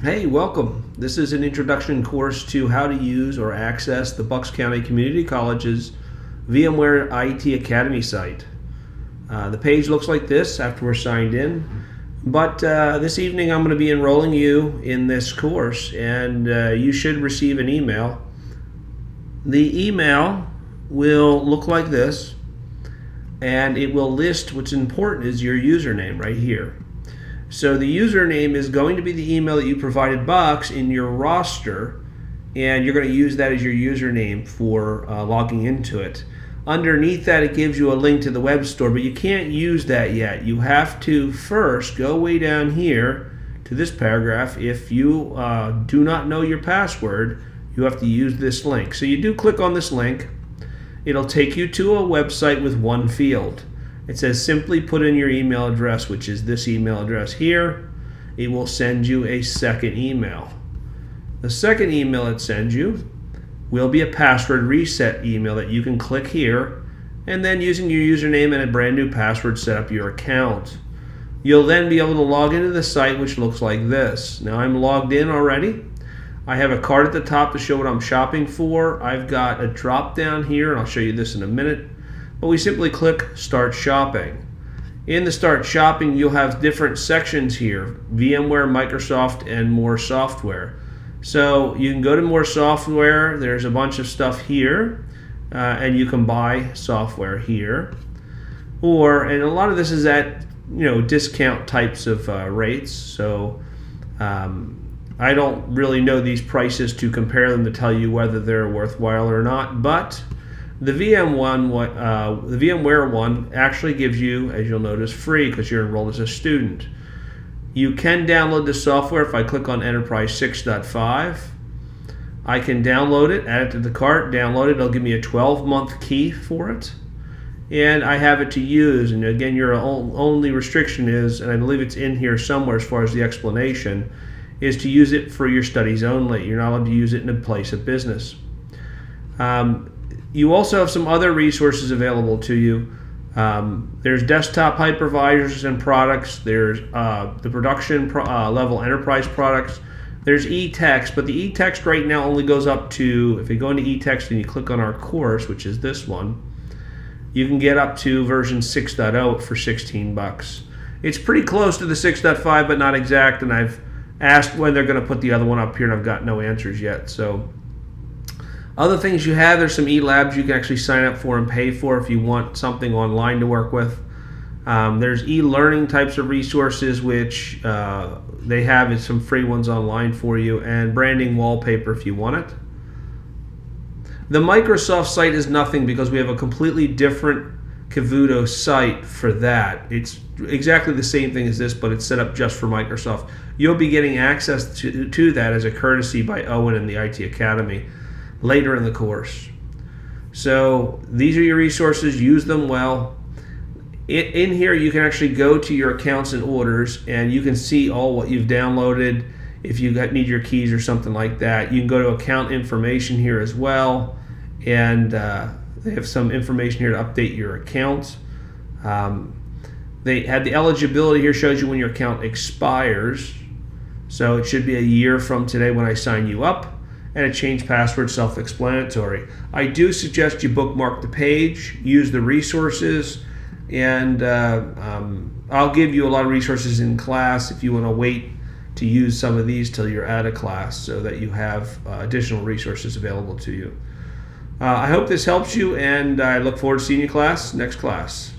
Hey, welcome. This is an introduction course to how to use or access the Bucks County Community College's VMware IT Academy site. The page looks like this after we're signed in, but this evening I'm going to be enrolling you in this course, and you should receive an email. The email will look like this, and it will list what's important is your username right here. So the username is going to be the email that you provided Bucks in your roster, and you're going to use that as your username for logging into it. Underneath that, it gives you a link to the web store, but you can't use that yet. You have to first go way down here to this paragraph. If you do not know your password, you have to use this link. So you do click on this link. It'll take you to a website with one field. It says simply put in your email address, which is this email address here. It will send you a second email. The second email it sends you will be a password reset email that you can click here, and then using your username and a brand new password set up your account. You'll then be able to log into the site, which looks like this. Now I'm logged in already. I have a card at the top to show what I'm shopping for. I've got a drop down here, and I'll show you this in a minute. But we simply click Start Shopping. In the Start Shopping, you'll have different sections here: VMware, Microsoft, and more software. So you can go to more software. There's a bunch of stuff here, and you can buy software here. And a lot of this is at discount types of rates. So I don't really know these prices to compare them to tell you whether they're worthwhile or not, but the VMware one actually gives you, as you'll notice, free because you're enrolled as a student. You can download the software. If I click on Enterprise 6.5, I can download it, add it to the cart, download it. It'll give me a 12-month key for it, and I have it to use. And again, your only restriction is, and I believe it's in here somewhere as far as the explanation, is to use it for your studies only. You're not allowed to use it in a place of business. You also have some other resources available to you. There's desktop hypervisors and products. There's the production level enterprise products. There's eText, but the eText right now only goes up to, if you go into eText and you click on our course, which is this one, you can get up to version 6.0 for $16. It's pretty close to the 6.5, but not exact, and I've asked when they're going to put the other one up here, and I've got no answers yet. So other things you have, there's some e-labs you can actually sign up for and pay for if you want something online to work with. There's e-learning types of resources, which they have is some free ones online for you, and branding wallpaper if you want it. The Microsoft site is nothing because we have a completely different Cavuto site for that. It's exactly the same thing as this, but it's set up just for Microsoft. You'll be getting access to that as a courtesy by Owen and the IT Academy later in the course. So these are your resources. Use them well. In here you can actually go to your accounts and orders, and you can see all what you've downloaded. If you need your keys or something like that, you can go to account information here as well, and they have some information here to update your account. They had the eligibility here, shows you when your account expires, so it should be a year from today when I sign you up. And a change password, self-explanatory. I do suggest you bookmark the page, use the resources, and I'll give you a lot of resources in class if you want to wait to use some of these till you're out of class so that you have additional resources available to you. I hope this helps you, and I look forward to seeing you next class.